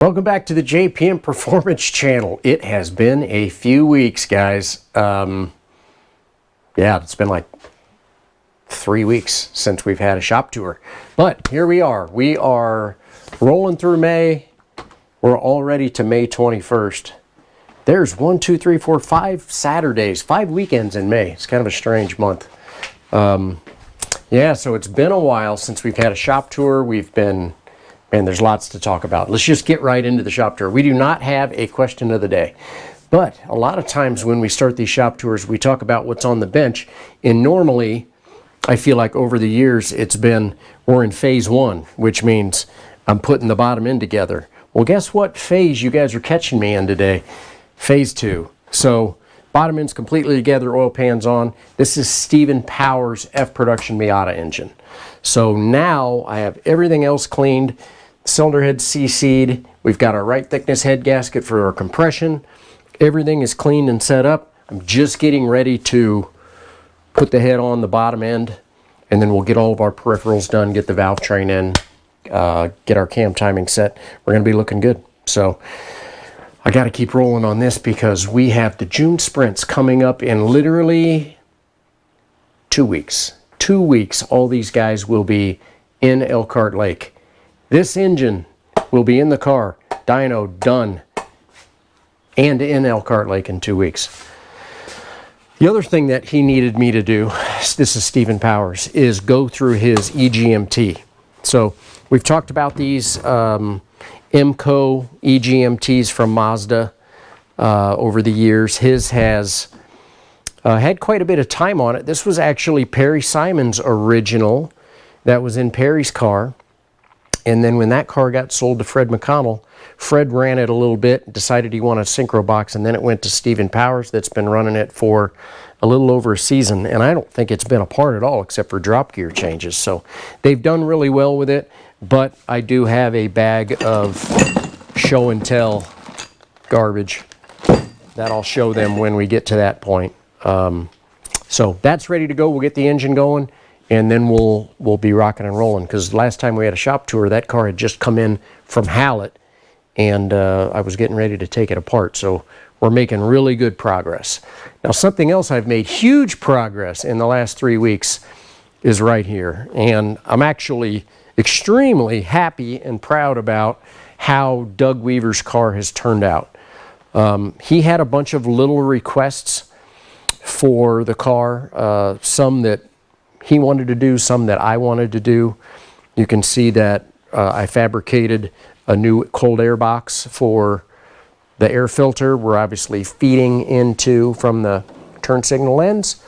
Welcome back to the JPM Performance Channel. It has been a few weeks, guys. Yeah, it's been like 3 weeks since we've had a shop tour. But here we are. We are rolling through May. We're already to May 21st. There's 5 Saturdays, 5 weekends in May. It's kind of a strange month. Yeah, so it's been a while since we've had a shop tour. And there's lots to talk about. Let's just get right into the shop tour. We do not have a question of the day. But a lot of times when we start these shop tours, we talk about what's on the bench. And normally, I feel like over the years, we're in phase 1, which means I'm putting the bottom end together. Well, guess what phase you guys are catching me in today? Phase 2. So bottom end's completely together, oil pans on. This is Stephen Powers' F-Production Miata engine. So now I have everything else cleaned. Cylinder head CC'd. We've got our right thickness head gasket for our compression. Everything is cleaned and set up. I'm just getting ready to put the head on the bottom end, and then we'll get all of our peripherals done, get the valve train in, get our cam timing set. We're going to be looking good. So I got to keep rolling on this because we have the June sprints coming up in literally 2 weeks. 2 weeks, all these guys will be in Elkhart Lake. This engine will be in the car, dyno done, and in Elkhart Lake in 2 weeks. The other thing that he needed me to do, this is Stephen Powers, is go through his EGMT. So we've talked about these MCO EGMTs from Mazda over the years. His has had quite a bit of time on it. This was actually Perry Simon's original that was in Perry's car. And then when that car got sold to Fred McConnell, Fred ran it a little bit, decided he wanted a synchro box, and then it went to Stephen Powers that's been running it for a little over a season. And I don't think it's been apart at all except for drop gear changes. So they've done really well with it, but I do have a bag of show and tell garbage that I'll show them when we get to that point. So that's ready to go. We'll get the engine going, and then we'll be rocking and rolling, because last time we had a shop tour, that car had just come in from Hallett, and I was getting ready to take it apart. So we're making really good progress. Now, something else I've made huge progress in the last 3 weeks is right here, and I'm actually extremely happy and proud about how Doug Weaver's car has turned out. He had a bunch of little requests for the car, some that he wanted to do, some that I wanted to do. You can see that I fabricated a new cold air box for the air filter. We're obviously feeding into from the turn signal lens,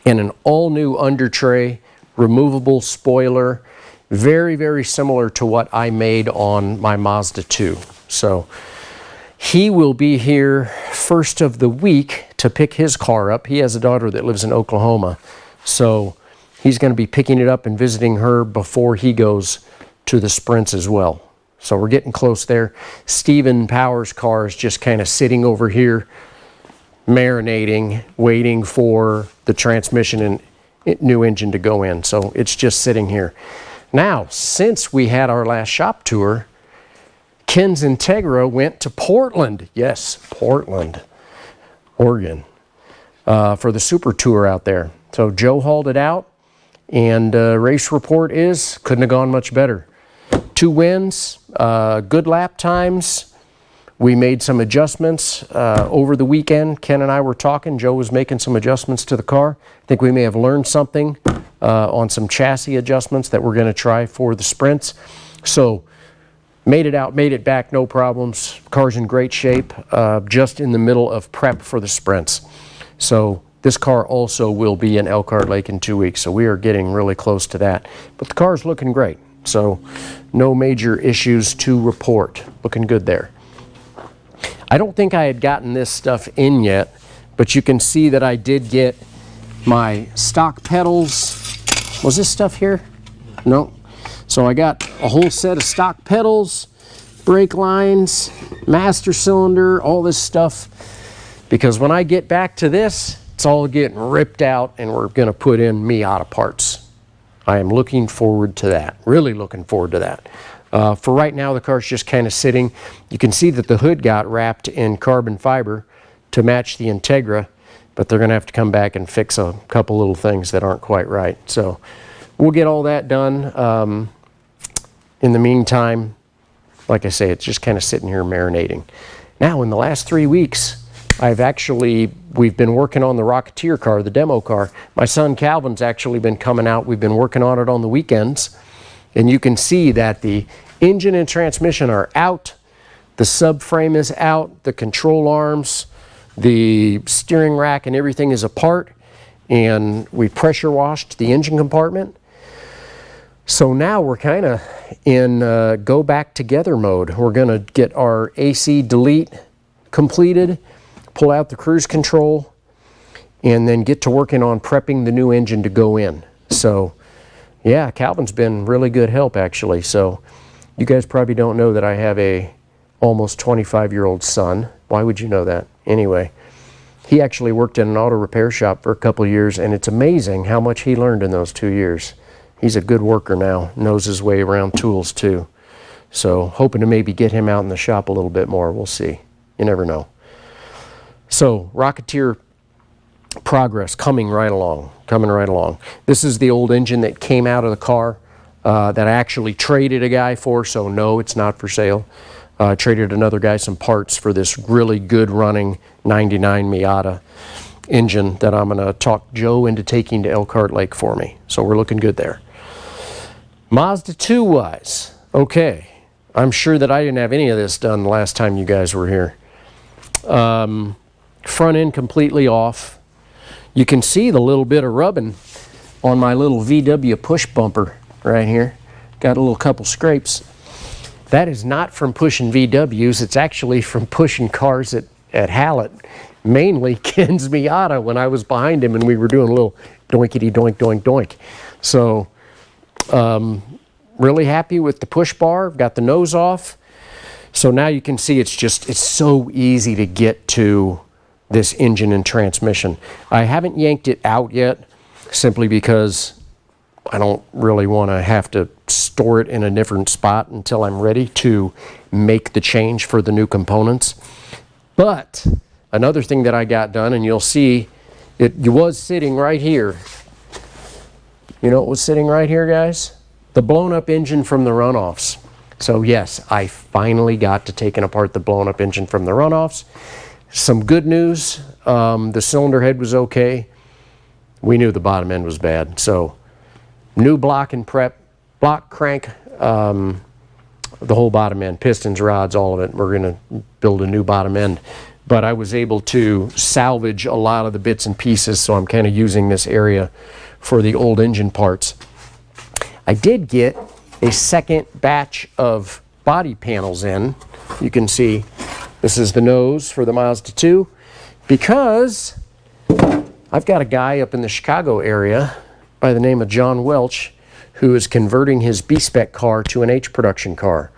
and an all new under tray, removable spoiler, very, very similar to what I made on my Mazda 2. So he will be here first of the week to pick his car up. He has a daughter that lives in Oklahoma, so he's going to be picking it up and visiting her before he goes to the sprints as well. So we're getting close there. Stephen Powers' car is just kind of sitting over here, marinating, waiting for the transmission and new engine to go in. So it's just sitting here. Now, since we had our last shop tour, Ken's Integra went to Portland. Yes, Portland, Oregon, for the Super Tour out there. So Joe hauled it out, and race report is, couldn't have gone much better. 2 wins, good lap times. We made some adjustments over the weekend. Ken and I were talking. Joe was making some adjustments to the car. I think we may have learned something on some chassis adjustments that we're going to try for the sprints. So made it out, made it back, no problems. Car's in great shape, just in the middle of prep for the sprints. So this car also will be in Elkhart Lake in 2 weeks, so we are getting really close to that. But the car's looking great, so no major issues to report. Looking good there. I don't think I had gotten this stuff in yet, but you can see that I did get my stock pedals. Was this stuff here? No. So I got a whole set of stock pedals, brake lines, master cylinder, all this stuff, because when I get back to this, it's all getting ripped out and we're going to put in Miata parts. I am looking forward to that, really looking forward to that. For right now, the car's just kind of sitting. You can see that the hood got wrapped in carbon fiber to match the Integra, but they're going to have to come back and fix a couple little things that aren't quite right. So we'll get all that done. In the meantime, like I say, it's just kind of sitting here marinating. Now, in the last 3 weeks, we've been working on the Rocketeer car, the demo car. My son Calvin's actually been coming out. We've been working on it on the weekends. And you can see that the engine and transmission are out. The subframe is out. The control arms, the steering rack, and everything is apart. And we pressure washed the engine compartment. So now we're kind of in go back together mode. We're going to get our AC delete completed, pull out the cruise control, and then get to working on prepping the new engine to go in. So yeah, Calvin's been really good help actually. So you guys probably don't know that I have a almost 25-year-old son. Why would you know that? Anyway, he actually worked in an auto repair shop for a couple of years, and it's amazing how much he learned in those 2 years. He's a good worker now, knows his way around tools too. So hoping to maybe get him out in the shop a little bit more. We'll see. You never know. So Rocketeer progress coming right along, coming right along. This is the old engine that came out of the car that I actually traded a guy for, so no, it's not for sale. Traded another guy some parts for this really good running 99 Miata engine that I'm going to talk Joe into taking to Elkhart Lake for me. So we're looking good there. Mazda 2 wise, okay, I'm sure that I didn't have any of this done the last time you guys were here. Front end completely off. You can see the little bit of rubbing on my little VW push bumper right here. Got a little couple scrapes. That is not from pushing VWs, it's actually from pushing cars at Hallett. Mainly Ken's Miata when I was behind him and we were doing a little doinkity doink doink doink. So really happy with the push bar, got the nose off. So now you can see it's so easy to get to this engine and transmission. I haven't yanked it out yet simply because I don't really want to have to store it in a different spot until I'm ready to make the change for the new components. But another thing that I got done, and you'll see it was sitting right here. You know what was sitting right here, guys? The blown up engine from the runoffs. So yes, I finally got to taking apart the blown up engine from the runoffs. Some good news, the cylinder head was okay. We knew the bottom end was bad. So new block and prep, block crank, the whole bottom end, pistons, rods, all of it. We're going to build a new bottom end. But I was able to salvage a lot of the bits and pieces, so I'm kind of using this area for the old engine parts. I did get a second batch of body panels in. You can see this is the nose for the Mazda 2 because I've got a guy up in the Chicago area by the name of John Welch who is converting his B-Spec car to an H production car.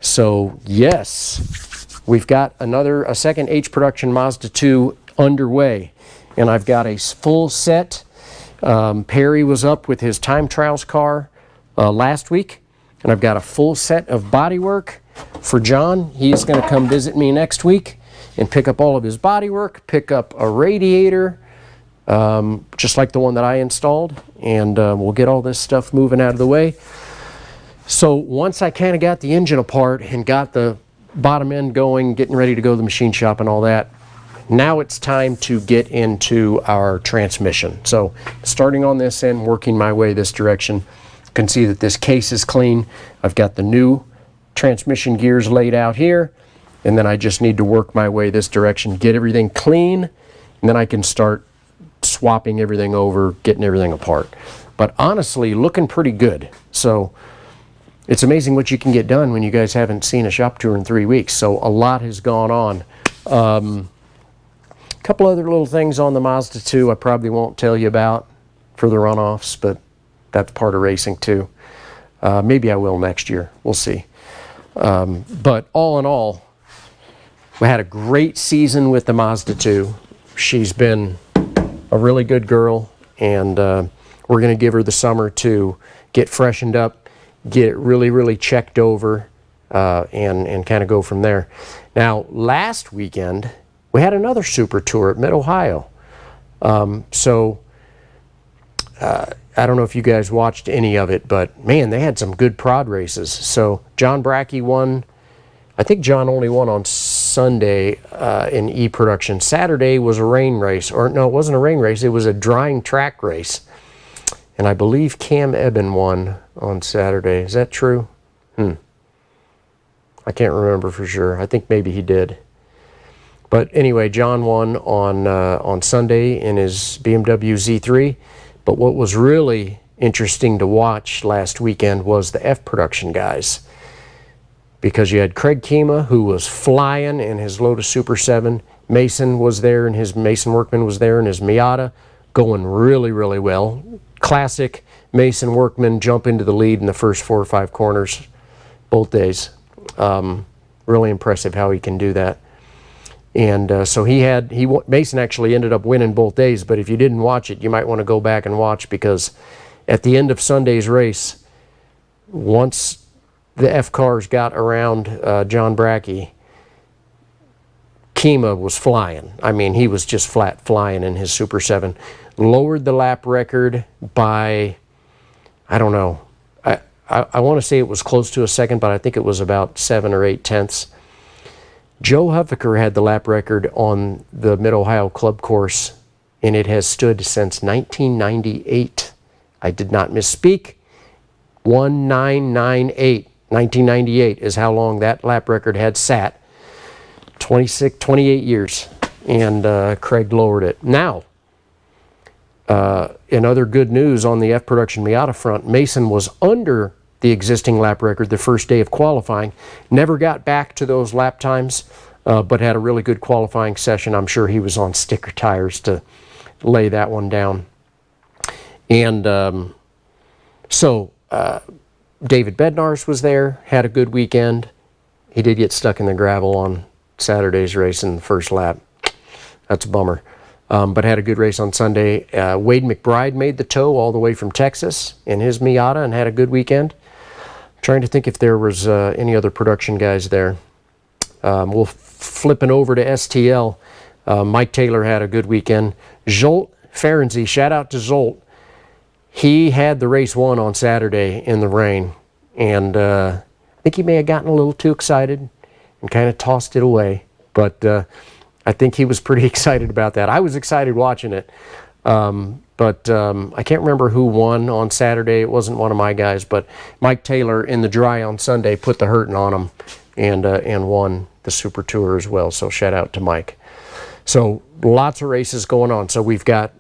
So yes, we've got a second H production Mazda 2 underway, and I've got a full set. Perry was up with his time trials car last week, and I've got a full set of bodywork for John. He's going to come visit me next week and pick up all of his bodywork, pick up a radiator, just like the one that I installed, and we'll get all this stuff moving out of the way. So once I kind of got the engine apart and got the bottom end going, getting ready to go to the machine shop and all that, now it's time to get into our transmission. So starting on this end, working my way this direction. You can see that this case is clean. I've got the new transmission gears laid out here, and then I just need to work my way this direction, get everything clean, and then I can start swapping everything over, getting everything apart. But honestly, looking pretty good. So it's amazing what you can get done when you guys haven't seen a shop tour in 3 weeks. So a lot has gone on. Couple other little things on the Mazda 2 I probably won't tell you about for the runoffs, but that's part of racing too. Maybe I will next year. We'll see. But all in all, we had a great season with the Mazda 2. She's been a really good girl, and we're going to give her the summer to get freshened up, get it really, really checked over, and kind of go from there. Now, last weekend, we had another Super Tour at Mid-Ohio. I don't know if you guys watched any of it, but man, they had some good prod races. So John Brackey won. I think John only won on Sunday in E-Production. Saturday was a rain race. Or no, it wasn't a rain race. It was a drying track race. And I believe Cam Eben won on Saturday. Is that true? I can't remember for sure. I think maybe he did. But anyway, John won on Sunday in his BMW Z3. But what was really interesting to watch last weekend was the F-Production guys. Because you had Craig Kima, who was flying in his Lotus Super 7. Mason was there, and his Mason Workman was there in his Miata, going really, really well. Classic Mason Workman jump into the lead in the first 4 or 5 corners both days. Really impressive how he can do that. And so Mason actually ended up winning both days, but if you didn't watch it, you might want to go back and watch, because at the end of Sunday's race, once the F cars got around John Brackey, Kima was flying. I mean, he was just flat flying in his Super 7. Lowered the lap record by, I don't know, I want to say it was close to a second, but I think it was about 7 or 8 tenths. Joe Huffaker had the lap record on the Mid-Ohio Club course, and it has stood since 1998. I did not misspeak. 1998. 1998 is how long that lap record had sat. 28 years. And Craig lowered it. Now, in other good news on the F-Production Miata front, Mason was under the existing lap record the first day of qualifying. Never got back to those lap times, but had a really good qualifying session. I'm sure he was on sticker tires to lay that one down. And David Bednarz was there, had a good weekend. He did get stuck in the gravel on Saturday's race in the first lap. That's a bummer. But had a good race on Sunday. Wade McBride made the tow all the way from Texas in his Miata and had a good weekend. Trying to think if there was any other production guys there. We'll flipping over to STL. Mike Taylor had a good weekend. Zsolt Ferenczi, shout out to Zsolt. He had the race won on Saturday in the rain. And I think he may have gotten a little too excited and kind of tossed it away. But I think he was pretty excited about that. I was excited watching it. But I can't remember who won on Saturday. It wasn't one of my guys, but Mike Taylor in the dry on Sunday put the hurting on him and won the Super Tour as well. So shout out to Mike. So lots of races going on. So we've got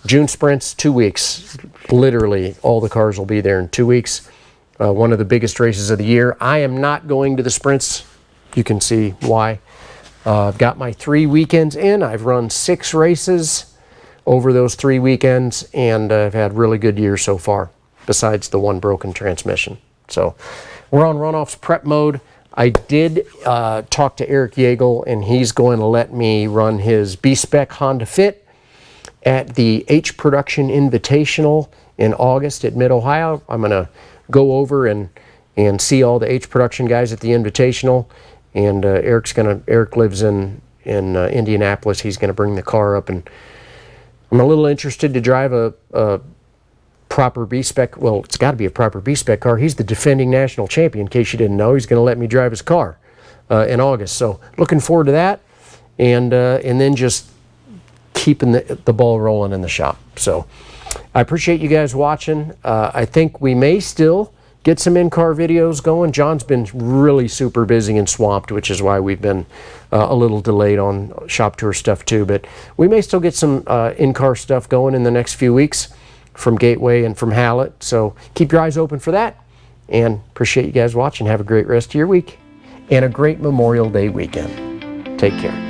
June sprints, 2 weeks. Literally all the cars will be there in 2 weeks. One of the biggest races of the year. I am not going to the sprints. You can see why. I've got my 3 weekends in. I've run 6 races over those 3 weekends, and I've had really good years so far, besides the one broken transmission. So we're on runoffs prep mode. I did talk to Eric Yeagle, and he's going to let me run his B-Spec Honda Fit at the H Production Invitational in August at Mid-Ohio. I'm going to go over and see all the H Production guys at the Invitational, and Eric lives in Indianapolis. He's going to bring the car up, and I'm a little interested to drive a proper B-Spec. Well, it's got to be a proper B-Spec car. He's the defending national champion, in case you didn't know. He's going to let me drive his car in August. So looking forward to that, and then just keeping the ball rolling in the shop. So I appreciate you guys watching. I think we may still get some in-car videos going. John's been really super busy and swamped, which is why we've been a little delayed on shop tour stuff too. But we may still get some in-car stuff going in the next few weeks from Gateway and from Hallett. So keep your eyes open for that. And appreciate you guys watching. Have a great rest of your week and a great Memorial Day weekend. Take care.